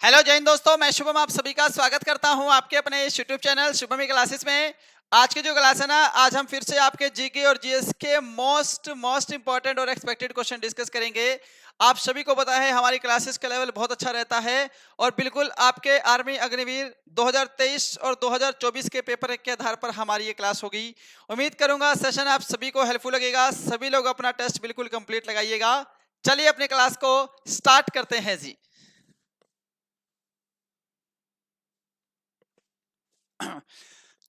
Hello जय हिंद दोस्तों, मैं शुभम आप सभी का स्वागत करता हूं आपके अपने इस यूट्यूब चैनल शुभमी क्लासेस में। आज की जो क्लास है ना, आज हम फिर से आपके जीके और जीएस के मोस्ट इंपॉर्टेंट और एक्सपेक्टेड क्वेश्चन डिस्कस करेंगे। आप सभी को पता है हमारी क्लासेस का लेवल बहुत अच्छा रहता है और बिल्कुल आपके आर्मी अग्निवीर 2023 और 2024 के पेपर के आधार पर हमारी ये क्लास होगी। उम्मीद करूंगा सेशन आप सभी को हेल्पफुल लगेगा। सभी लोग अपना टेस्ट बिल्कुल कंप्लीट लगाइएगा। चलिए अपनी क्लास को स्टार्ट करते हैं जी।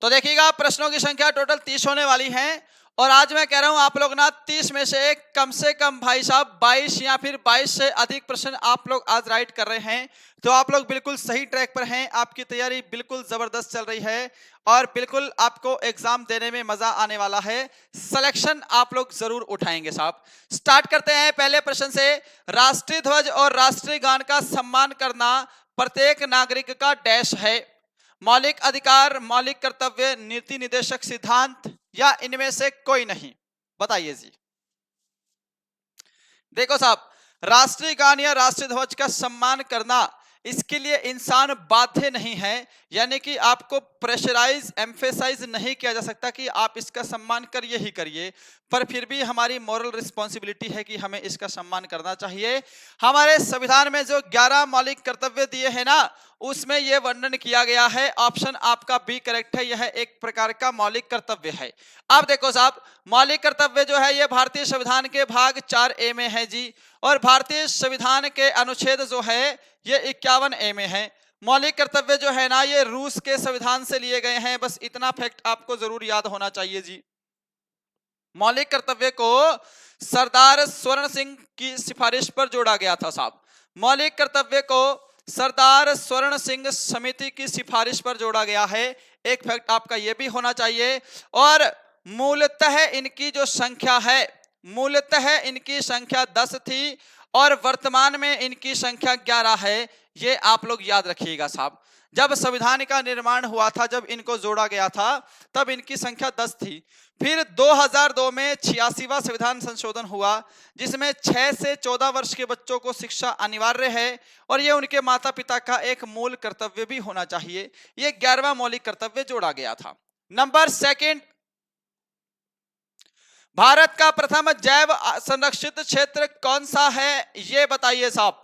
तो देखिएगा, प्रश्नों की संख्या टोटल 30 होने वाली है और आज मैं कह रहा हूं आप लोग ना 30 में से कम भाई साहब 22 या फिर 22 से अधिक प्रश्न आप लोग आज राइट कर रहे हैं। तो आप लोग बिल्कुल सही ट्रैक पर हैं, आपकी तैयारी बिल्कुल जबरदस्त चल रही है और बिल्कुल आपको एग्जाम देने में मजा आने वाला है। सिलेक्शन आप लोग जरूर उठाएंगे साहब। स्टार्ट करते हैं पहले प्रश्न से। राष्ट्रीय ध्वज और राष्ट्रीय गान का सम्मान करना प्रत्येक नागरिक का डैश है। मौलिक अधिकार, मौलिक कर्तव्य, नीति निदेशक सिद्धांत या इनमें से कोई नहीं। बताइए जी। देखो साहब, राष्ट्रीय गान या राष्ट्रीय ध्वज का सम्मान करना इसके लिए इंसान बाध्य नहीं है, यानी कि आपको प्रेशराइज एम्फेसाइज नहीं किया जा सकता कि आप इसका सम्मान करिए ही करिए, पर फिर भी हमारी मॉरल रिस्पॉन्सिबिलिटी है कि हमें इसका सम्मान करना चाहिए। हमारे संविधान में जो 11 मौलिक कर्तव्य दिए हैं ना, उसमें यह वर्णन किया गया है। ऑप्शन आपका बी करेक्ट है, यह एक प्रकार का मौलिक कर्तव्य है। अब देखो साहब, मौलिक कर्तव्य जो है ये भारतीय संविधान के भाग 4A में है जी, और भारतीय संविधान के अनुच्छेद जो है ये 51A में है। मौलिक कर्तव्य जो है ना, ये रूस के संविधान से लिए गए हैं। बस इतना फैक्ट आपको जरूर याद होना चाहिए जी। मौलिक कर्तव्य को सरदार स्वर्ण सिंह की सिफारिश पर जोड़ा गया था साहब। मौलिक कर्तव्य को सरदार स्वर्ण सिंह समिति की सिफारिश पर जोड़ा गया है। एक फैक्ट आपका यह भी होना चाहिए। और मूलतः इनकी जो संख्या है, मूलतः इनकी संख्या 10 थी और वर्तमान में इनकी संख्या 11 है। ये आप लोग याद रखिएगा साहब। जब संविधान का निर्माण हुआ था, जब इनको जोड़ा गया था, तब इनकी संख्या 10 थी। फिर 2002 में 86वां संविधान संशोधन हुआ, जिसमें 6 से 14 वर्ष के बच्चों को शिक्षा अनिवार्य है और ये उनके माता पिता का एक मूल कर्तव्य भी होना चाहिए। ये 11वां मौलिक कर्तव्य जोड़ा गया था। नंबर सेकंड, भारत का प्रथम जैव संरक्षित क्षेत्र कौन सा है, ये बताइए साहब।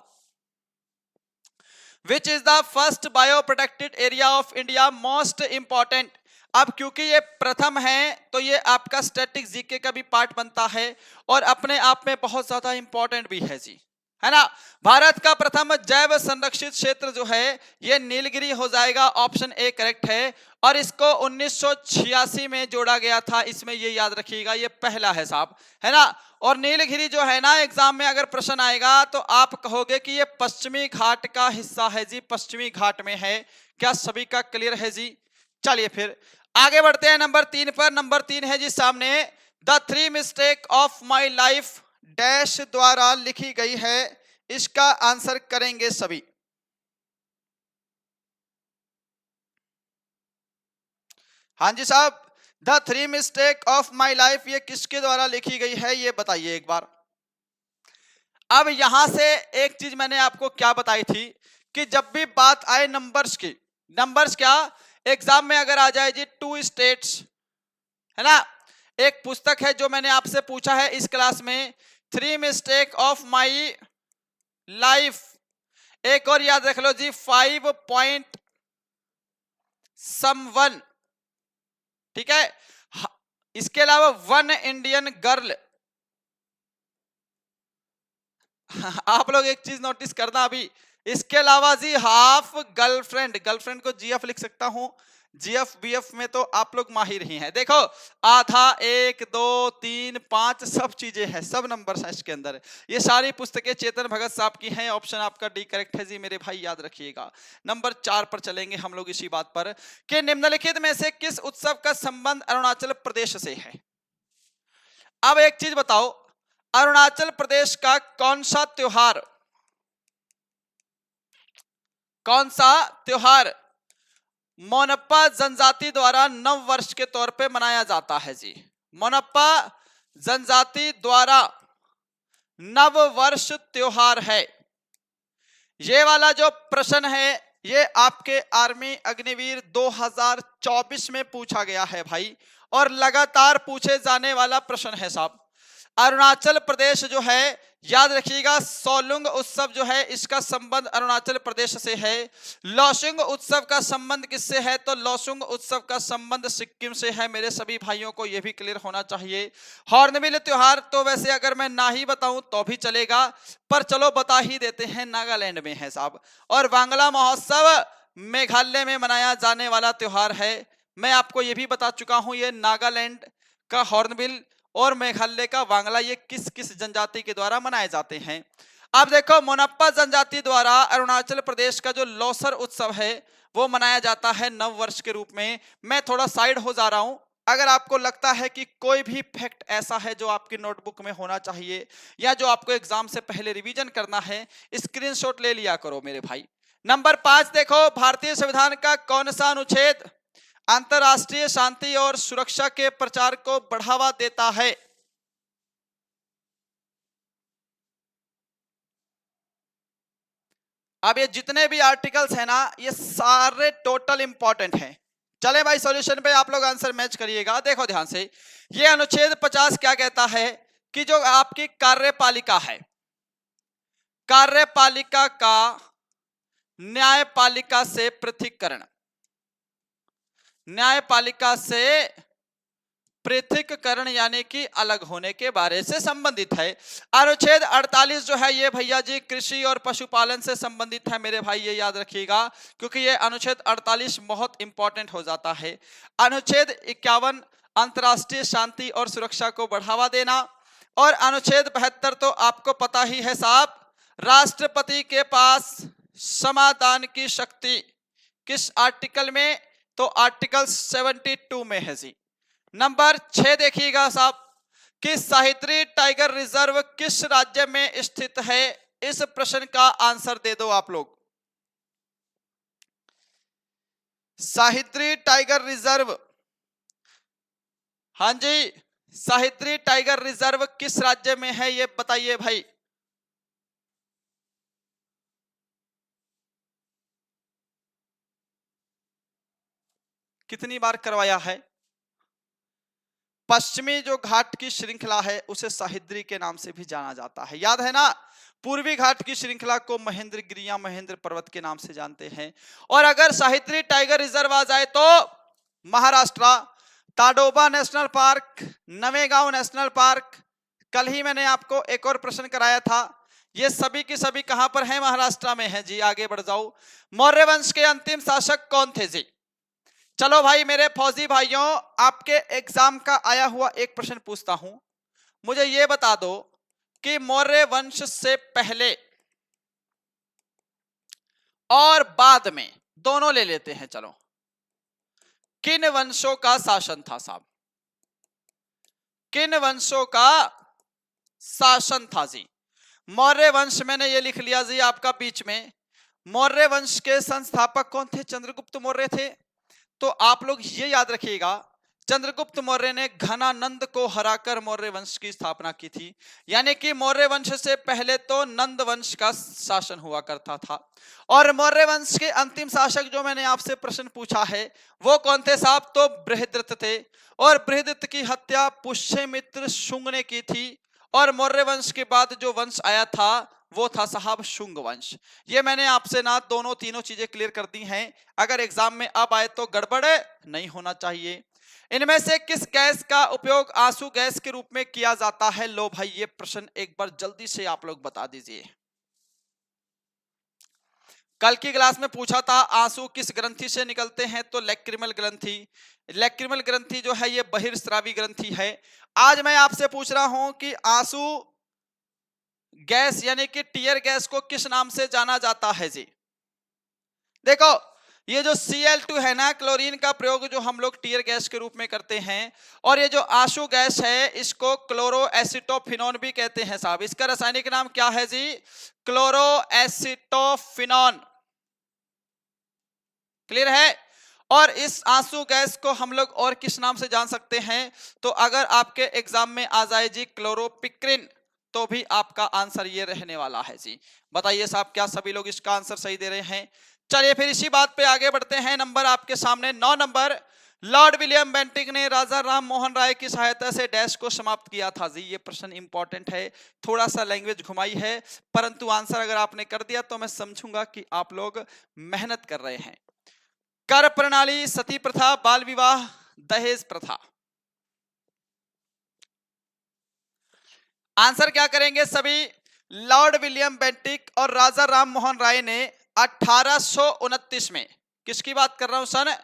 Which is the first bio protected area of India, most important. अब क्योंकि ये प्रथम है तो ये आपका स्टैटिक जीके का भी पार्ट बनता है और अपने आप में बहुत ज्यादा इंपॉर्टेंट भी है जी, है ना। भारत का प्रथम जैव संरक्षित क्षेत्र जो है ये नीलगिरी हो जाएगा। ऑप्शन ए करेक्ट है और इसको 1986 में जोड़ा गया था। इसमें ये याद रखिएगा, ये पहला है साहब, है ना। और नीलगिरी जो है ना, एग्जाम में अगर प्रश्न आएगा तो आप कहोगे कि ये पश्चिमी घाट का हिस्सा है जी, पश्चिमी घाट में है। क्या सभी का क्लियर है जी? चलिए फिर आगे बढ़ते हैं नंबर 3 पर। नंबर 3 है जी सामने, the 3 mistake of my life dash द्वारा लिखी गई है। इसका आंसर करेंगे सभी। हाँ जी साहब, the 3 mistake of my life ये किसके द्वारा लिखी गई है, ये बताइए एक बार। अब यहां से एक चीज मैंने आपको क्या बताई थी कि जब भी बात आए नंबर्स की, नंबर्स क्या एग्जाम में अगर आ जाए जी 2 स्टेट्स, है ना। एक पुस्तक है जो मैंने आपसे पूछा है इस क्लास में, 3 मिस्टेक ऑफ माई लाइफ। एक और याद रख लो जी, 5 पॉइंट समवन, ठीक है। इसके अलावा 1 इंडियन गर्ल। आप लोग एक चीज नोटिस करना अभी, इसके अलावा जी हाफ गर्लफ्रेंड, गर्लफ्रेंड को जीएफ लिख सकता हूं। जीएफ बीएफ में तो आप लोग माहिर ही हैं। देखो आधा, 1 2 3 5 सब चीजें हैं, सब नंबर्स हैं इसके अंदर। ये सारी पुस्तकें चेतन भगत साहब की हैं। ऑप्शन आपका डी करेक्ट है जी मेरे भाई, याद रखिएगा। नंबर 4 पर चलेंगे हम लोग इसी बात पर कि निम्नलिखित में से किस उत्सव का संबंध अरुणाचल प्रदेश से है। अब एक चीज बताओ, अरुणाचल प्रदेश का कौन सा त्योहार, कौन सा त्योहार मोनप्पा जनजाति द्वारा नव वर्ष के तौर पे मनाया जाता है जी। मोनप्पा जनजाति द्वारा नव वर्ष त्योहार है। ये वाला जो प्रश्न है ये आपके आर्मी अग्निवीर 2024 में पूछा गया है भाई, और लगातार पूछे जाने वाला प्रश्न है साहब। अरुणाचल प्रदेश जो है, याद रखिएगा, सोलुंग उत्सव जो है इसका संबंध अरुणाचल प्रदेश से है। लॉसुंग उत्सव का संबंध किससे है? तो लॉसुंग उत्सव का संबंध सिक्किम से है। मेरे सभी भाइयों को यह भी क्लियर होना चाहिए। हॉर्नबिल त्योहार तो वैसे अगर मैं ना ही बताऊं तो भी चलेगा, पर चलो बता ही देते हैं, नागालैंड में है साहब। और वांगला महोत्सव मेघालय में मनाया जाने वाला त्योहार है। मैं आपको यह भी बता चुका हूं, ये नागालैंड का हॉर्नबिल और मेघालय का वांगला ये किस किस जनजाति के द्वारा मनाए जाते हैं। अब देखो, मोनप्पा जनजाति द्वारा अरुणाचल प्रदेश का जो लोसर उत्सव है वो मनाया जाता है नव वर्ष के रूप में। मैं थोड़ा साइड हो जा रहा हूं। अगर आपको लगता है कि कोई भी फैक्ट ऐसा है जो आपकी नोटबुक में होना चाहिए या जो आपको एग्जाम से पहले रिवीजन करना है, स्क्रीनशॉट ले लिया करो मेरे भाई। नंबर 5 देखो, भारतीय संविधान का कौन सा अनुच्छेद अंतरराष्ट्रीय शांति और सुरक्षा के प्रचार को बढ़ावा देता है? अब ये जितने भी आर्टिकल्स हैं ना, ये सारे टोटल इंपॉर्टेंट हैं। चले भाई, सॉल्यूशन पे आप लोग आंसर मैच करिएगा। देखो ध्यान से, ये अनुच्छेद 50 क्या कहता है कि जो आपकी कार्यपालिका है, कार्यपालिका का न्यायपालिका से पृथक्करण, न्यायपालिका से पृथक्करण यानी कि अलग होने के बारे से संबंधित है। अनुच्छेद 48 जो है ये भैया जी कृषि और पशुपालन से संबंधित है मेरे भाई, ये याद रखिएगा, क्योंकि ये अनुच्छेद 48 बहुत इंपॉर्टेंट हो जाता है। अनुच्छेद 51 अंतरराष्ट्रीय शांति और सुरक्षा को बढ़ावा देना, और अनुच्छेद 72 तो आपको पता ही है साहब, राष्ट्रपति के पास समाधान की शक्ति किस आर्टिकल में? तो आर्टिकल 72 में है जी। नंबर 6 देखिएगा साहब कि साहित्री टाइगर रिजर्व किस राज्य में स्थित है? इस प्रश्न का आंसर दे दो आप लोग। साहित्री टाइगर रिजर्व, हाँ जी, साहित्री टाइगर रिजर्व किस राज्य में है ये बताइए भाई। कितनी बार करवाया है? पश्चिमी जो घाट की श्रृंखला है उसे सह्याद्री के नाम से भी जाना जाता है, याद है ना। पूर्वी घाट की श्रृंखला को महेंद्रगिरी या महेंद्र पर्वत के नाम से जानते हैं। और अगर सह्याद्री टाइगर रिजर्व आ जाए तो Maharashtra, Tadoba national park, Navegaon national park, कल ही मैंने आपको एक और प्रश्न कराया था, ये सभी की सभी कहां पर है? महाराष्ट्र में है जी। आगे बढ़ जाओ। मौर्य वंश के अंतिम शासक कौन थे जी? चलो भाई मेरे फौजी भाइयों, आपके एग्जाम का आया हुआ एक प्रश्न पूछता हूं, मुझे यह बता दो कि मौर्य वंश से पहले और बाद में, दोनों ले लेते हैं चलो, किन वंशों का शासन था साहब? किन वंशों का शासन था जी? मौर्य वंश मैंने ये लिख लिया जी आपका बीच में। मौर्य वंश के संस्थापक कौन थे? चंद्रगुप्त मौर्य थे। तो आप लोग ये याद रखिएगा, चंद्रगुप्त मौर्य ने घनानंद को हराकर मौर्य वंश की स्थापना की थी। यानी कि मौर्य वंश से पहले तो नंद वंश का शासन हुआ करता था। और मौर्य वंश के अंतिम शासक जो मैंने आपसे प्रश्न पूछा है वो कौन थे साहब? तो बृहद्रथ थे। और बृहद्रथ की हत्या पुष्यमित्र शुंग ने की थी। और मौर्य वंश के बाद जो वंश आया था वो था साहब शुंग वंश। ये मैंने आपसे ना दोनों तीनों चीजें क्लियर कर दी हैं, अगर एग्जाम में अब आए तो गड़बड़ नहीं होना चाहिए। इनमें से किस गैस का उपयोग आंसू गैस के रूप में किया जाता है? लो भाई ये प्रश्न एक बार जल्दी से आप लोग बता दीजिए। कल की क्लास में पूछा था आंसू किस ग्रंथि से निकलते हैं? तो लैक्रिमल ग्रंथि। लैक्रिमल ग्रंथि जो है ये बहिर्स्रावी ग्रंथि है। आज मैं आपसे पूछ रहा हूं कि आंसू गैस यानी कि टीयर गैस को किस नाम से जाना जाता है जी? देखो ये जो Cl2 है ना, क्लोरीन का प्रयोग जो हम लोग टीयर गैस के रूप में करते हैं, और ये जो आंसू गैस है इसको क्लोरोएसिटोफिनॉन भी कहते हैं साहब। इसका रासायनिक नाम क्या है जी? क्लोरोएसिटोफिनॉन। क्लियर है? और इस आंसू गैस को हम लोग और किस नाम से जान सकते हैं? तो अगर आपके एग्जाम में आ जाए जी क्लोरोपिक्रिन, तो भी आपका आंसर ये रहने वाला है जी। बताइए साहब, क्या सभी लोग इसका आंसर सही दे रहे हैं? चलिए फिर इसी बात पे आगे बढ़ते हैं। नंबर आपके सामने 9 नंबर, लॉर्ड विलियम बेंटिंक ने राजा राम मोहन राय की सहायता से डैश को समाप्त किया था जी। ये प्रश्न इंपॉर्टेंट है, थोड़ा सा लैंग्वेज घुमाई है, परंतु आंसर अगर आपने कर दिया तो मैं समझूंगा कि आप लोग मेहनत कर रहे हैं। कर प्रणाली, सती प्रथा, बाल विवाह, दहेज प्रथा। आंसर क्या करेंगे सभी? लॉर्ड विलियम बेंटिक और राजा राम मोहन राय ने 1829 में, किसकी बात कर रहा हूं, सन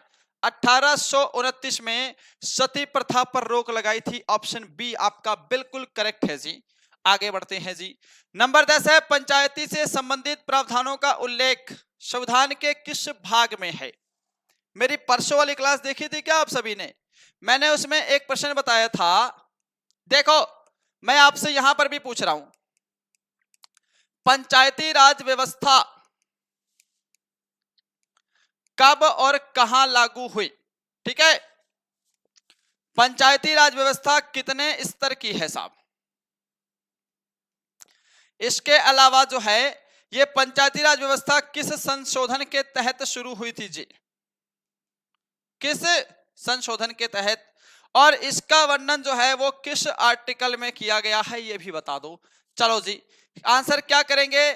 1829 में सती प्रथा पर रोक लगाई थी। ऑप्शन बी आपका बिल्कुल करेक्ट है जी। आगे बढ़ते हैं जी। नंबर 10 है, पंचायती से संबंधित प्रावधानों का उल्लेख संविधान के किस भाग में है? मेरी परसों वाली क्लास देखी थी क्या आप सभी ने? मैंने उसमें एक प्रश्न बताया था, देखो मैं आपसे यहां पर भी पूछ रहा हूं, पंचायती राज व्यवस्था कब और कहां लागू हुई? ठीक है, पंचायती राज व्यवस्था कितने स्तर की है साहब? इसके अलावा जो है ये पंचायती राज व्यवस्था किस संशोधन के तहत शुरू हुई थी जी? किस संशोधन के तहत? और इसका वर्णन जो है वो किस आर्टिकल में किया गया है ये भी बता दो। चलो जी, आंसर क्या करेंगे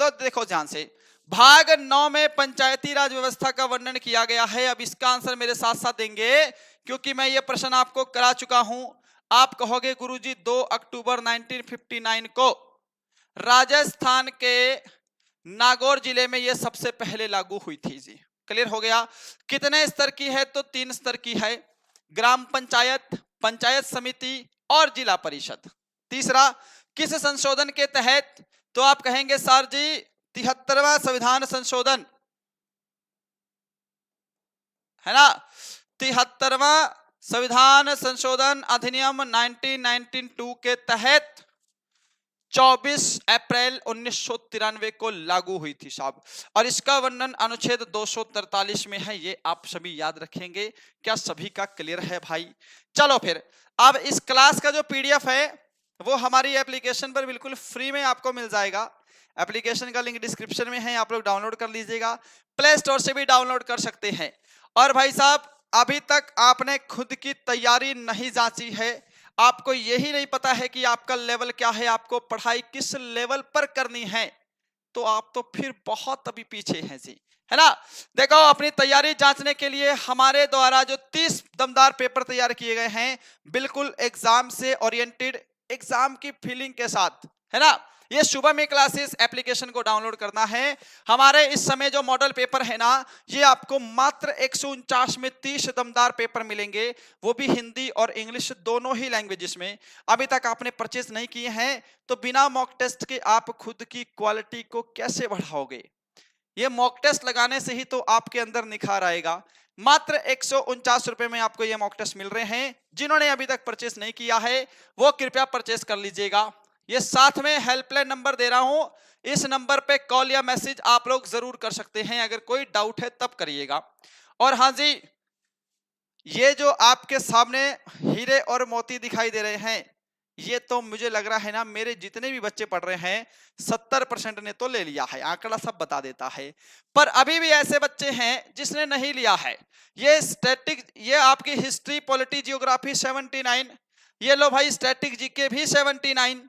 तो देखो ध्यान से, भाग 9 में पंचायती राज व्यवस्था का वर्णन किया गया है। अब इसका आंसर मेरे साथ साथ देंगे, क्योंकि मैं ये प्रश्न आपको करा चुका हूं। आप कहोगे गुरुजी 2 अक्टूबर 1959 को राजस्थान के नागौर जिले में ये सबसे पहले लागू हुई थी जी। क्लियर हो गया? कितने स्तर की है? तो 3 स्तर की है, ग्राम पंचायत, पंचायत समिति और जिला परिषद। तीसरा, किस संशोधन के तहत? तो आप कहेंगे सर जी 73वां संविधान संशोधन, है ना, 73वां संविधान संशोधन अधिनियम 1992 के तहत 24 अप्रैल 1993 को लागू हुई थी साहब। और इसका वर्णन अनुच्छेद 243 में है, ये आप सभी याद रखेंगे। क्या सभी का क्लियर है भाई? चलो फिर, अब इस क्लास का जो पीडीएफ है वो हमारी एप्लीकेशन पर बिल्कुल फ्री में आपको मिल जाएगा। एप्लीकेशन का लिंक डिस्क्रिप्शन में है, आप लोग डाउनलोड कर लीजिएगा, प्ले स्टोर से भी डाउनलोड कर सकते हैं। और भाई साहब, अभी तक आपने खुद की तैयारी नहीं जांची है, आपको यही नहीं पता है कि आपका लेवल क्या है, आपको पढ़ाई किस लेवल पर करनी है, तो आप तो फिर बहुत अभी पीछे हैं जी, है ना। देखो, अपनी तैयारी जांचने के लिए हमारे द्वारा जो 30 दमदार पेपर तैयार किए गए हैं, बिल्कुल एग्जाम से ओरिएंटेड, एग्जाम की फीलिंग के साथ, है ना। ये सुबह में क्लासेस एप्लीकेशन को डाउनलोड करना है। हमारे इस समय जो मॉडल पेपर है ना, ये आपको मात्र 149 में 30 दमदार पेपर मिलेंगे, वो भी हिंदी और इंग्लिश दोनों ही लैंग्वेजेस में। अभी तक आपने परचेज नहीं किए हैं तो बिना मॉक टेस्ट के आप खुद की क्वालिटी को कैसे बढ़ाओगे? ये मॉक टेस्ट लगाने से ही तो आपके अंदर निखार आएगा। मात्र 149 रुपए में आपको ये मॉक टेस्ट मिल रहे हैं। जिन्होंने अभी तक परचेस नहीं किया है वो कृपया परचेस कर लीजिएगा। ये साथ में हेल्पलाइन नंबर दे रहा हूं, इस नंबर पे कॉल या मैसेज आप लोग जरूर कर सकते हैं, अगर कोई डाउट है तब करिएगा। और हाँ जी, ये जो आपके सामने हीरे और मोती दिखाई दे रहे हैं, ये तो मुझे लग रहा है ना, मेरे जितने भी बच्चे पढ़ रहे हैं 70% ने तो ले लिया है, आंकड़ा सब बता देता है। पर अभी भी ऐसे बच्चे हैं जिसने नहीं लिया है। ये स्टैटिक, ये आपकी हिस्ट्री, पॉलिटी, जियोग्राफी 79, ये लो भाई स्टैटिक जीके भी 79,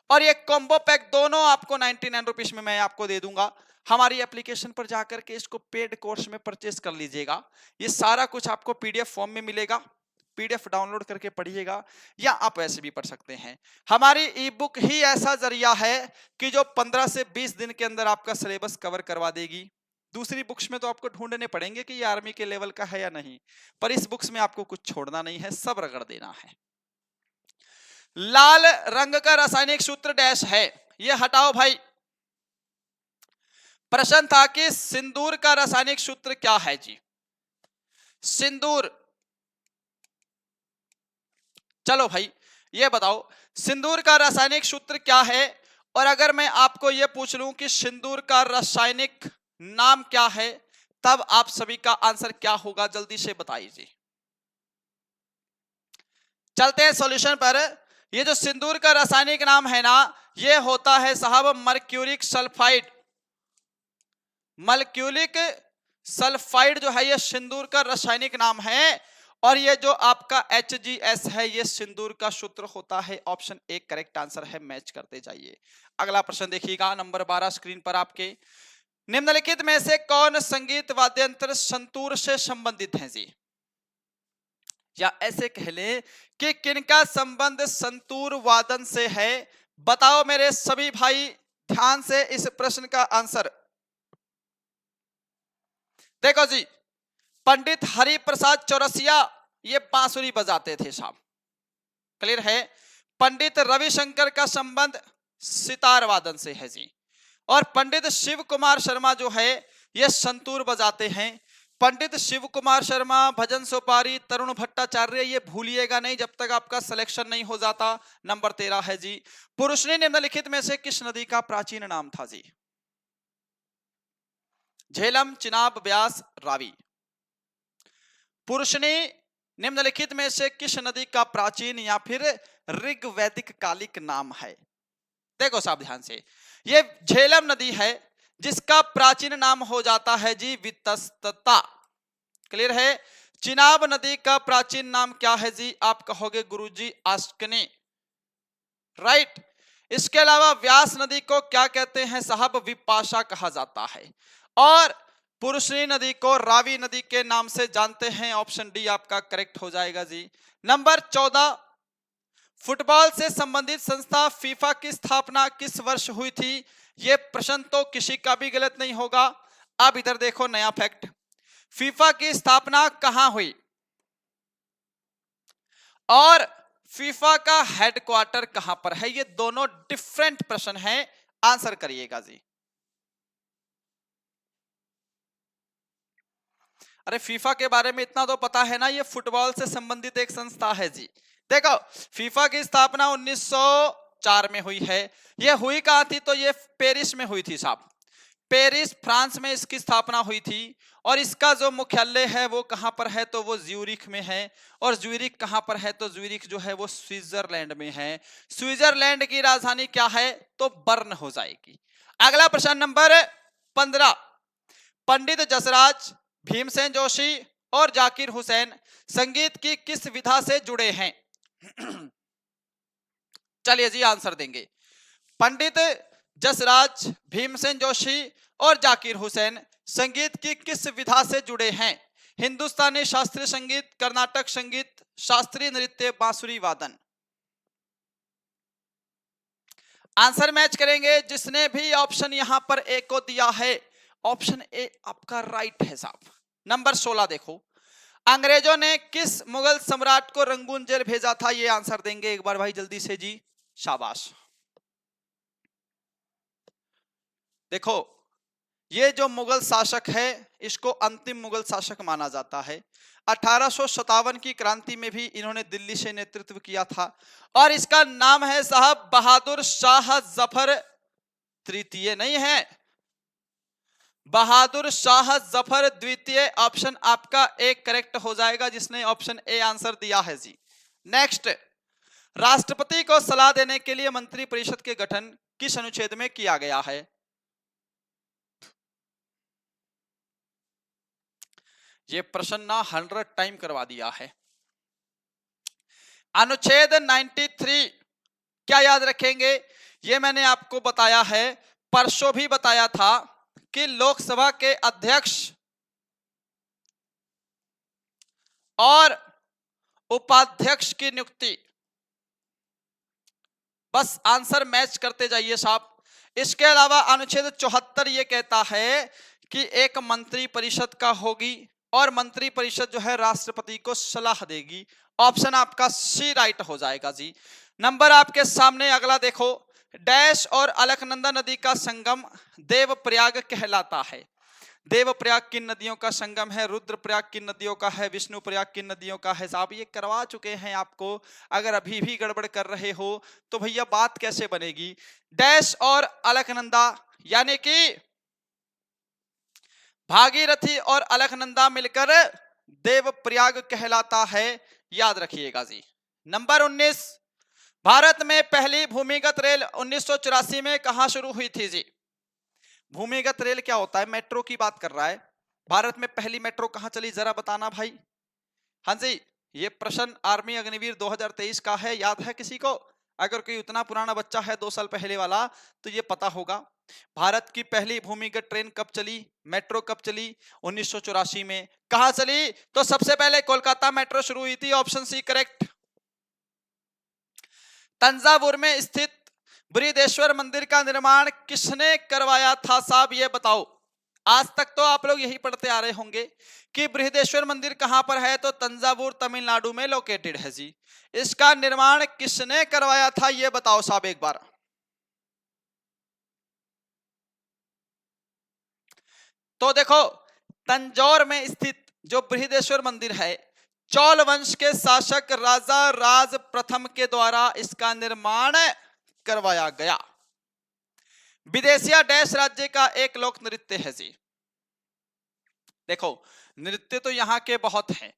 और ये कॉम्बो पैक दोनों आपको 99 रुपीज में मैं आपको दे दूंगा। हमारी एप्लीकेशन पर जाकर के इसको पेड कोर्स में परचेस कर लीजिएगा। ये सारा कुछ आपको पीडीएफ फॉर्म में मिलेगा, पीडीएफ डाउनलोड करके पढ़िएगा, या आप ऐसे भी पढ़ सकते हैं। हमारी ई बुक ही ऐसा जरिया है कि जो 15 से 20 दिन के अंदर आपका सिलेबस कवर करवा देगी। दूसरी बुक्स में तो आपको ढूंढने पड़ेंगे कि ये आर्मी के लेवल का है या नहीं, पर इस बुक्स में आपको कुछ छोड़ना नहीं है, सब रगड़ देना है। लाल रंग का रासायनिक सूत्र डैश है, ये हटाओ भाई। प्रश्न था कि सिंदूर का रासायनिक सूत्र क्या है जी? सिंदूर, चलो भाई ये बताओ सिंदूर का रासायनिक सूत्र क्या है। और अगर मैं आपको ये पूछ लूं कि सिंदूर का रासायनिक नाम क्या है, तब आप सभी का आंसर क्या होगा, जल्दी से बताइए। चलते हैं सॉल्यूशन पर। ये जो सिंदूर का रासायनिक नाम है ना, ये होता है साहब मर्क्यूरिक सल्फाइड। मर्क्यूरिक सल्फाइड जो है ये सिंदूर का रासायनिक नाम है, और ये जो आपका HGS है ये सिंदूर का सूत्र होता है। ऑप्शन ए करेक्ट आंसर है, मैच करते जाइए। अगला प्रश्न देखिएगा नंबर 12 स्क्रीन पर आपके, निम्नलिखित में से कौन संगीत वाद्य यंत्र संतूर से संबंधित है जी? या ऐसे कह ले कि किनका संबंध संतूर वादन से है? बताओ मेरे सभी भाई ध्यान से इस प्रश्न का आंसर। देखो जी, पंडित हरिप्रसाद चौरसिया ये बांसुरी बजाते थे साहब, क्लियर है। पंडित रविशंकर का संबंध सितार वादन से है जी, और पंडित शिव कुमार शर्मा जो है ये संतूर बजाते हैं। पंडित शिव कुमार शर्मा, भजन सोपारी, तरुण भट्टाचार्य, ये भूलिएगा नहीं जब तक आपका सिलेक्शन नहीं हो जाता। नंबर 13 है जी, पुरुषनी निम्नलिखित में से किस नदी का प्राचीन नाम था जी? झेलम, चिनाब, ब्यास, रावी। पुरुषनी निम्नलिखित में से किस नदी का प्राचीन या फिर ऋग्वैदिक कालिक नाम है? देखो साहब ध्यान से, ये झेलम नदी है जिसका प्राचीन नाम हो जाता है जी वितस्तता, क्लियर है। चिनाब नदी का प्राचीन नाम क्या है जी? आप कहोगे गुरुजी आस्कनी, राइट। इसके अलावा व्यास नदी को क्या कहते हैं साहब? विपाशा कहा जाता है। और पुरुषनी नदी को रावी नदी के नाम से जानते हैं। ऑप्शन डी आपका करेक्ट हो जाएगा जी। नंबर 14, फुटबॉल से संबंधित संस्था फीफा की स्थापना किस वर्ष हुई थी? यह प्रश्न तो किसी का भी गलत नहीं होगा। अब इधर देखो नया फैक्ट, फीफा की स्थापना कहां हुई और फीफा का हेडक्वार्टर कहां पर है? ये दोनों डिफरेंट प्रश्न हैं, आंसर करिएगा जी। अरे फीफा के बारे में इतना तो पता है ना, ये फुटबॉल से संबंधित एक संस्था है जी। देखो फीफा की स्थापना 1904 में हुई है। ये हुई कहां थी? तो ये पेरिस में हुई थी साहब, पेरिस फ्रांस में इसकी स्थापना हुई थी। और इसका जो मुख्यालय है वो कहां पर है? तो वो ज्यूरिख में है। और ज्यूरिख कहां पर है? तो ज्यूरिख जो है वो स्विट्जरलैंड में है। स्विट्जरलैंड की राजधानी क्या है? तो बर्न हो जाएगी। अगला प्रश्न नंबर 15, पंडित जसराज, भीमसेन जोशी और जाकिर हुसैन संगीत की किस विधा से जुड़े हैं? चलिए जी आंसर देंगे। पंडित जसराज, भीमसेन जोशी और जाकिर हुसैन संगीत की किस विधा से जुड़े हैं? हिंदुस्तानी शास्त्रीय संगीत, कर्नाटक संगीत, शास्त्रीय नृत्य, बांसुरी वादन। आंसर मैच करेंगे। जिसने भी ऑप्शन यहां पर ए को दिया है, ऑप्शन ए आपका राइट है साहब। नंबर 16 देखो, अंग्रेजों ने किस मुगल सम्राट को रंगून जेल भेजा था? ये आंसर देंगे एक बार भाई जल्दी से जी, शाबाश। देखो ये जो मुगल शासक है इसको अंतिम मुगल शासक माना जाता है। 1857 की क्रांति में भी इन्होंने दिल्ली से नेतृत्व किया था, और इसका नाम है साहब बहादुर शाह जफर तृतीय, नहीं है बहादुर शाह जफर द्वितीय। ऑप्शन आपका एक करेक्ट हो जाएगा जिसने ऑप्शन ए आंसर दिया है जी। नेक्स्ट, राष्ट्रपति को सलाह देने के लिए मंत्रिपरिषद के गठन किस अनुच्छेद में किया गया है? ये प्रश्न ना 100 टाइम करवा दिया है। अनुच्छेद 93, क्या याद रखेंगे? ये मैंने आपको बताया है, परसों भी बताया था कि लोकसभा के अध्यक्ष और उपाध्यक्ष की नियुक्ति, बस आंसर मैच करते जाइए साहब। इसके अलावा अनुच्छेद 74 ये कहता है कि एक मंत्री परिषद का होगी और मंत्री परिषद जो है राष्ट्रपति को सलाह देगी। ऑप्शन आपका सी राइट हो जाएगा जी। नंबर आपके सामने अगला देखो, डैश और अलकनंदा नदी का संगम देवप्रयाग कहलाता है। देवप्रयाग किन नदियों का संगम है? रुद्रप्रयाग किन नदियों का है? विष्णुप्रयाग किन नदियों का है? साहब ये करवा चुके हैं आपको, अगर अभी भी गड़बड़ कर रहे हो तो भैया बात कैसे बनेगी? डैश और अलकनंदा यानी कि भागीरथी और अलकनंदा मिलकर देवप्रयाग कहलाता है, याद रखिएगा जी। नंबर 19, भारत में पहली भूमिगत रेल 1984 में कहां शुरू हुई थी जी? भूमिगत रेल क्या होता है? मेट्रो की बात कर रहा है। भारत में पहली मेट्रो कहां चली, जरा बताना भाई। हाँ जी, ये प्रश्न आर्मी अग्निवीर 2023 का है, याद है किसी को? अगर कोई उतना पुराना बच्चा है 2 साल पहले वाला तो ये पता होगा। भारत की पहली भूमिगत ट्रेन कब चली, मेट्रो कब चली? 1984 में। कहां चली? तो सबसे पहले कोलकाता मेट्रो शुरू हुई थी, ऑप्शन सी करेक्ट। तंजावुर में स्थित बृहदेश्वर मंदिर का निर्माण किसने करवाया था साहब, ये बताओ। आज तक तो आप लोग यही पढ़ते आ रहे होंगे कि बृहदेश्वर मंदिर कहां पर है, तो तंजावुर तमिलनाडु में लोकेटेड है जी। इसका निर्माण किसने करवाया था ये बताओ साहब एक बार। तो देखो, तंजौर में स्थित जो बृहदेश्वर मंदिर है, चौल वंश के शासक राजा राज प्रथम के द्वारा इसका निर्माण करवाया गया। विदेशिया डैश राज्य का एक लोक नृत्य है जी। देखो, नृत्य तो यहाँ के बहुत हैं,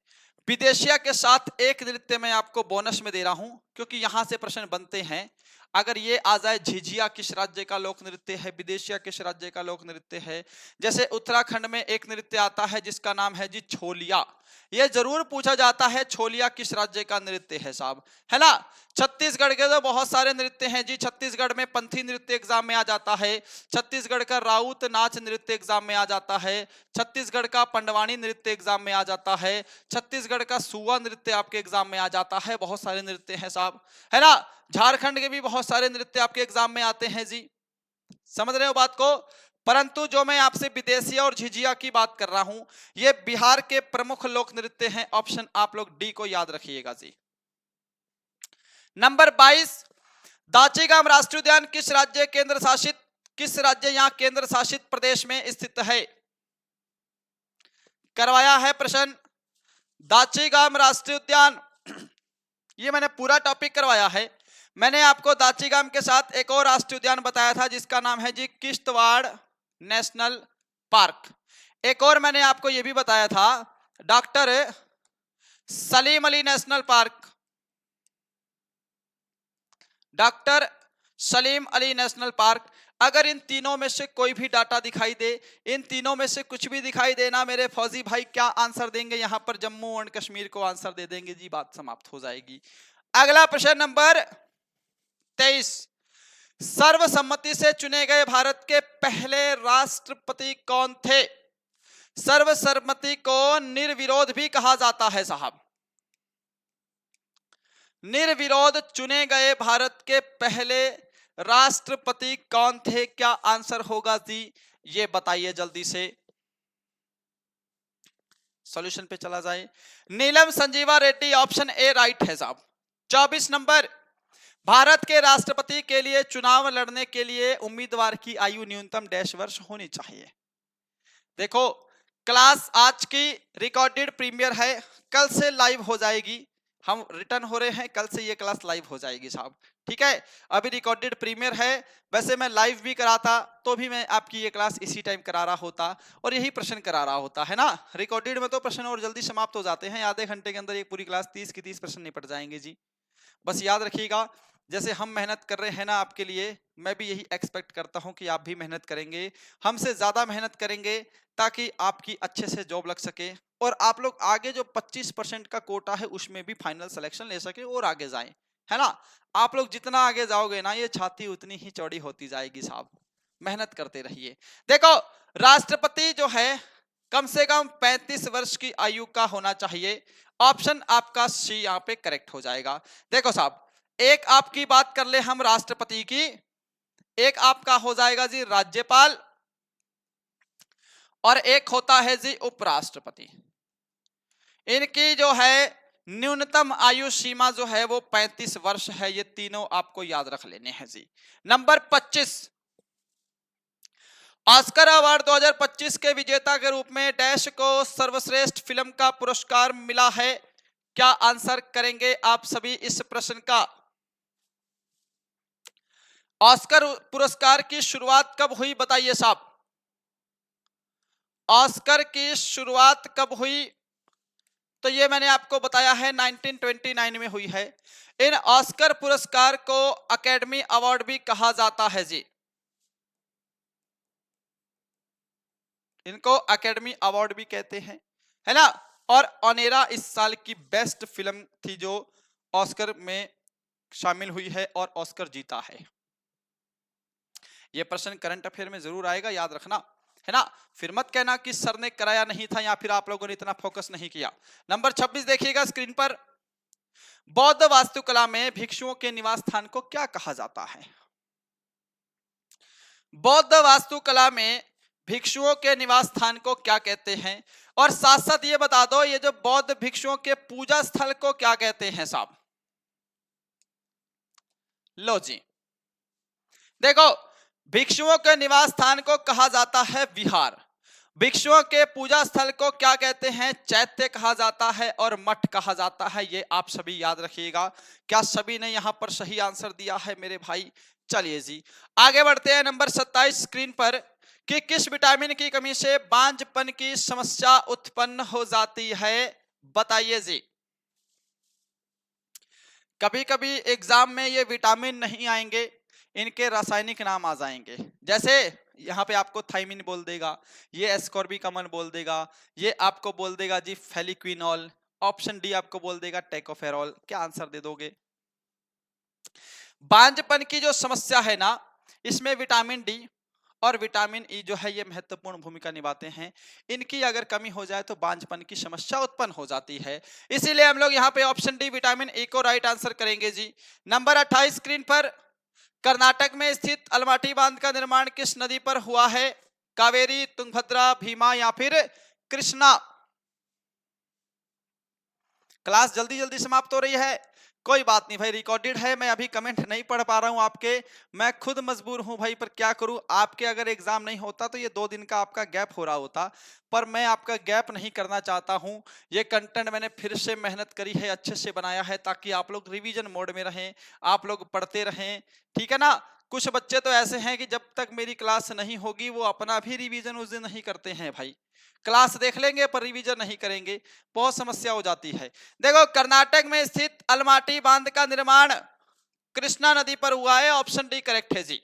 विदेशिया के साथ एक नृत्य मैं आपको बोनस में दे रहा हूं, क्योंकि यहां से प्रश्न बनते हैं। अगर ये आ जाए, झिझिया किस राज्य का लोक नृत्य है, विदेशिया किस राज्य का लोक नृत्य है। जैसे उत्तराखंड में एक नृत्य आता है जिसका नाम है जी छोलिया, ये जरूर पूछा जाता है छोलिया किस राज्य का नृत्य है साहब, है ना। छत्तीसगढ़ के तो बहुत सारे नृत्य हैं जी। छत्तीसगढ़ में पंथी नृत्य एग्जाम में आ जाता है, छत्तीसगढ़ का राउत नाच नृत्य एग्जाम में आ जाता है, छत्तीसगढ़ का पंडवानी नृत्य एग्जाम में आ जाता है, छत्तीसगढ़ का सुआ नृत्य आपके एग्जाम में आ जाता है। बहुत सारे नृत्य हैं साहब, है ना। झारखंड के भी बहुत सारे नृत्य आपके एग्जाम में आते हैं जी, समझ रहे हो बात को। परंतु जो मैं आपसे विदेशिया और झिझिया की बात कर रहा हूं, ये बिहार के प्रमुख लोक नृत्य हैं। ऑप्शन आप लोग डी को याद रखिएगा जी। नंबर 22, दाचीगाम राष्ट्रीय उद्यान किस राज्य यहाँ केंद्र शासित प्रदेश में स्थित है? करवाया है प्रश्न। दाचीगाम राष्ट्रीय उद्यान, ये मैंने पूरा टॉपिक करवाया है। मैंने आपको दाचीगाम के साथ एक और राष्ट्रीय उद्यान बताया था जिसका नाम है जी किश्तवाड़ नेशनल पार्क। एक और मैंने आपको ये भी बताया था, doctor Salim Ali national park, doctor Salim Ali national park. अगर इन तीनों में से कोई भी डाटा दिखाई दे, इन तीनों में से कुछ भी दिखाई देना मेरे फौजी भाई, क्या आंसर देंगे? यहां पर जम्मू एंड कश्मीर को आंसर दे देंगे जी, बात समाप्त हो जाएगी। अगला प्रश्न नंबर 23, सर्वसम्मति से चुने गए भारत के पहले राष्ट्रपति कौन थे? सर्वसम्मति को निर्विरोध भी कहा जाता है साहब। निर्विरोध चुने गए भारत के पहले राष्ट्रपति कौन थे? क्या आंसर होगा जी, ये बताइए जल्दी से। सॉल्यूशन पे चला जाए। Neelam Sanjiva Reddy, option A right है साहब। 24 नंबर, भारत के राष्ट्रपति के लिए चुनाव लड़ने के लिए उम्मीदवार की आयु न्यूनतम डैश वर्ष होनी चाहिए। देखो, क्लास आज की रिकॉर्डेड प्रीमियर है, कल से लाइव हो जाएगी। हम रिटर्न हो रहे हैं, कल से ये क्लास लाइव हो जाएगी साहब, ठीक है। अभी रिकॉर्डेड प्रीमियर है, वैसे मैं लाइव भी कराता तो भी मैं आपकी ये क्लास इसी टाइम करा रहा होता और यही प्रश्न करा रहा होता, है ना। रिकॉर्डेड में तो प्रश्न और जल्दी समाप्त हो जाते हैं, आधे घंटे के अंदर एक पूरी क्लास 30 की 30 प्रश्न निपट जाएंगे जी। बस याद रखिएगा, जैसे हम मेहनत कर रहे हैं ना आपके लिए, मैं भी यही एक्सपेक्ट करता हूं कि आप भी मेहनत करेंगे, हमसे ज्यादा मेहनत करेंगे, ताकि आपकी अच्छे से जॉब लग सके और आप लोग आगे जो 25% का कोटा है उसमें भी फाइनल सिलेक्शन ले सके और आगे जाएं, है ना। आप लोग जितना आगे जाओगे ना, ये छाती उतनी ही चौड़ी होती जाएगी साहब, मेहनत करते रहिए। देखो, राष्ट्रपति जो है कम से कम 35 वर्ष की आयु का होना चाहिए। ऑप्शन आपका सी यहाँ पे करेक्ट हो जाएगा। देखो साहब, एक आपकी बात कर ले हम राष्ट्रपति की, एक आपका हो जाएगा जी राज्यपाल, और एक होता है जी उपराष्ट्रपति। इनकी जो है न्यूनतम आयु सीमा जो है वो 35 वर्ष है। ये तीनों आपको याद रख लेने हैं जी। नंबर 25, ऑस्कर अवार्ड 2025 के विजेता के रूप में डैश को सर्वश्रेष्ठ फिल्म का पुरस्कार मिला है। क्या आंसर करेंगे आप सभी इस प्रश्न का? ऑस्कर पुरस्कार की शुरुआत कब हुई बताइए साहब। ऑस्कर की शुरुआत कब हुई? तो ये मैंने आपको बताया है 1929 में हुई है। इन ऑस्कर पुरस्कार को अकेडमी अवार्ड भी कहा जाता है जी, इनको अकेडमी अवार्ड भी कहते हैं, है ना। और ओनेरा इस साल की बेस्ट फिल्म थी जो ऑस्कर में शामिल हुई है और ऑस्कर जीता है। यह प्रश्न करंट अफेयर में जरूर आएगा, याद रखना, है ना। फिर मत कहना कि सर ने कराया नहीं था या फिर आप लोगों ने इतना फोकस नहीं किया। नंबर 26 देखिएगा स्क्रीन पर, बौद्ध वास्तुकला में भिक्षुओं के निवास स्थान को क्या कहा जाता है? बौद्ध वास्तुकला में भिक्षुओं के निवास स्थान को क्या कहते हैं? और साथ साथ ये बता दो, ये जो बौद्ध भिक्षुओं के पूजा स्थल को क्या कहते हैं साहब? लो जी, देखो, भिक्षुओं के निवास स्थान को कहा जाता है विहार, भिक्षुओं के पूजा स्थल को क्या कहते हैं? चैत्य कहा जाता है और मठ कहा जाता है। ये आप सभी याद रखिएगा। क्या सभी ने यहां पर सही आंसर दिया है मेरे भाई? चलिए जी आगे बढ़ते हैं। नंबर 27 स्क्रीन पर, कि किस विटामिन की कमी से बांझपन की समस्या उत्पन्न हो जाती है? बताइए जी। कभी कभी एग्जाम में ये विटामिन नहीं आएंगे, इनके रासायनिक नाम आ जाएंगे। जैसे यहाँ पे आपको थाइमिन बोल देगा, ये एस्कॉर्बिक अमन बोल देगा, ये आपको बोल देगा जी फेलिक्विनॉल, ऑप्शन डी आपको बोल देगा टेकोफेरॉल। क्या आंसर दे दोगे? बांझपन की जो समस्या है ना, इसमें विटामिन डी और विटामिन ई जो है ये महत्वपूर्ण भूमिका निभाते हैं। इनकी अगर कमी हो जाए तो बांझपन की समस्या उत्पन्न हो जाती है। इसीलिए हम लोग यहाँ पे ऑप्शन डी विटामिन ई को राइट आंसर करेंगे जी। नंबर 28 स्क्रीन पर, कर्नाटक में स्थित अलमाटी बांध का निर्माण किस नदी पर हुआ है? कावेरी, तुंगभद्रा, भीमा या फिर कृष्णा? क्लास जल्दी जल्दी समाप्त हो रही है, कोई बात नहीं भाई, रिकॉर्डेड है। मैं अभी कमेंट नहीं पढ़ पा रहा हूं आपके, मैं खुद मजबूर हूं भाई, पर क्या करूं। आपके अगर एग्जाम नहीं होता तो ये 2 दिन का आपका गैप हो रहा होता, पर मैं आपका गैप नहीं करना चाहता हूं। ये कंटेंट मैंने फिर से मेहनत करी है, अच्छे से बनाया है, ताकि आप लोग रिवीजन मोड में रहें, आप लोग पढ़ते रहें, ठीक है ना। कुछ बच्चे तो ऐसे हैं कि जब तक मेरी क्लास नहीं होगी वो अपना भी रिवीजन उस दिन नहीं करते हैं भाई। क्लास देख लेंगे पर रिवीजन नहीं करेंगे, बहुत समस्या हो जाती है। देखो, कर्नाटक में स्थित अलमाटी बांध का निर्माण कृष्णा नदी पर हुआ है, ऑप्शन डी करेक्ट है जी।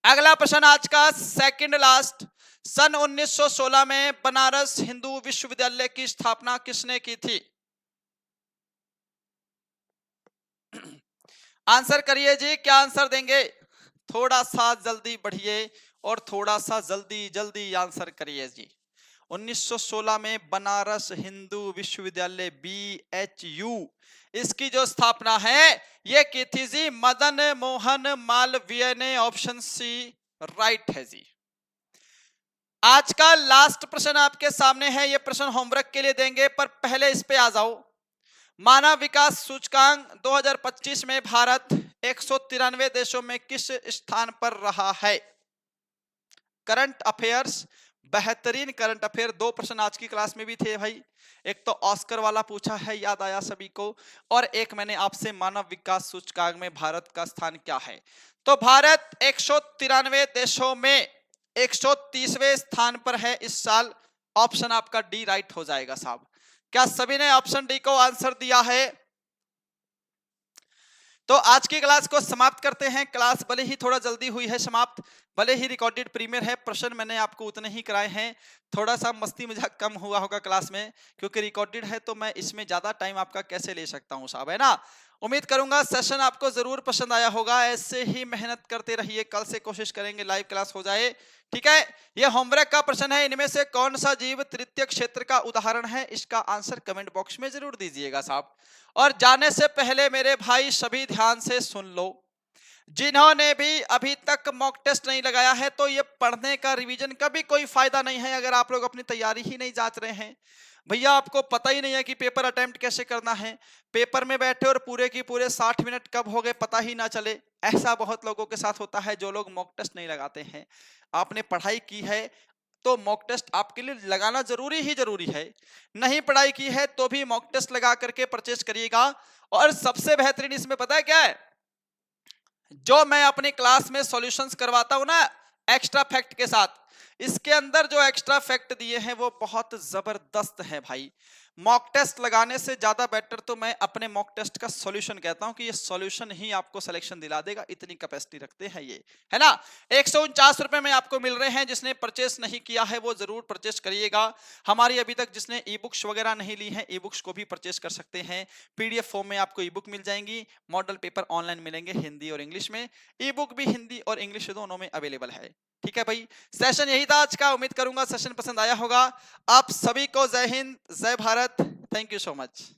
अगला प्रश्न आज का सेकंड लास्ट, सन 1916 में बनारस हिंदू विश्वविद्यालय की स्थापना किसने की थी? आंसर करिए जी, क्या आंसर देंगे? थोड़ा सा जल्दी बढ़िए और थोड़ा सा जल्दी जल्दी आंसर करिए जी। 1916 में बनारस हिंदू विश्वविद्यालय BHU, इसकी जो स्थापना है ये की थी जी मदन मोहन मालवीय ने, ऑप्शन सी राइट है जी। आज का लास्ट प्रश्न आपके सामने है, ये प्रश्न होमवर्क के लिए देंगे, पर पहले इस पे आ जाओ। मानव विकास सूचकांक 2025 में भारत 193 देशों में किस स्थान पर रहा है? करंट अफेयर्स, बेहतरीन करंट अफेयर। 2 प्रश्न आज की क्लास में भी थे भाई, एक तो ऑस्कर वाला पूछा है, याद आया सभी को, और एक मैंने आपसे मानव विकास सूचकांक में भारत का स्थान क्या है। तो भारत 193 देशों में 130वें स्थान पर है इस साल, ऑप्शन आपका डी राइट हो जाएगा साहब। क्या सभी ने ऑप्शन डी को आंसर दिया है? तो आज की क्लास को समाप्त करते हैं। क्लास भले ही थोड़ा जल्दी हुई है समाप्त, भले ही रिकॉर्डेड प्रीमियर है, प्रश्न मैंने आपको उतने ही कराए हैं, थोड़ा सा मस्ती मजाक कम हुआ होगा क्लास में, क्योंकि रिकॉर्डेड है तो मैं इसमें ज्यादा टाइम आपका कैसे ले सकता हूं साहब, है ना। उम्मीद करूंगा सेशन आपको जरूर पसंद आया होगा। ऐसे ही मेहनत करते रहिए, कल से कोशिश करेंगे लाइव क्लास हो जाए, ठीक है। ये होमवर्क का प्रश्न है, इनमें से कौन सा जीव तृतीय क्षेत्र का उदाहरण है? इसका आंसर कमेंट बॉक्स में जरूर दीजिएगा साहब। और जाने से पहले मेरे भाई सभी ध्यान से सुन लो, जिन्होंने भी अभी तक मॉक टेस्ट नहीं लगाया है तो ये पढ़ने का रिवीजन का भी कोई फायदा नहीं है अगर आप लोग अपनी तैयारी ही नहीं जांच रहे हैं। भैया आपको पता ही नहीं है कि पेपर अटेम्प्ट कैसे करना है, पेपर में बैठे और पूरे की पूरे 60 मिनट कब हो गए पता ही ना चले। ऐसा बहुत लोगों के साथ होता है जो लोग मॉक टेस्ट नहीं लगाते हैं। आपने पढ़ाई की है तो मॉक टेस्ट आपके लिए लगाना जरूरी ही जरूरी है, नहीं पढ़ाई की है तो भी मॉक टेस्ट लगा करके परचेज करिएगा। और सबसे बेहतरीन इसमें पता है क्या है, जो मैं अपनी क्लास में सॉल्यूशंस करवाता हूं ना एक्स्ट्रा फैक्ट के साथ, इसके अंदर जो एक्स्ट्रा फैक्ट दिए हैं वो बहुत जबरदस्त है भाई। मॉक टेस्ट लगाने से ज्यादा बेटर तो मैं अपने मॉक टेस्ट का सॉल्यूशन कहता हूं कि ये सॉल्यूशन ही आपको सिलेक्शन दिला देगा, इतनी कैपेसिटी रखते हैं ये, है ना। 149 रुपए में आपको मिल रहे हैं। जिसने परचेस नहीं किया है वो जरूर परचेस करिएगा। हमारी अभी तक जिसने ई बुक्स वगैरह नहीं ली है, ई बुक्स को भी परचेस कर सकते हैं। पीडीएफ फॉर्म में आपको ई बुक मिल जाएंगी, मॉडल पेपर ऑनलाइन मिलेंगे हिंदी और इंग्लिश में, ई बुक भी हिंदी और इंग्लिश दोनों में अवेलेबल है। ठीक है भाई, सेशन यही था आज का। उम्मीद करूंगा सेशन पसंद आया होगा। आप सभी को जय हिंद, जय Bharat. Thank you so much.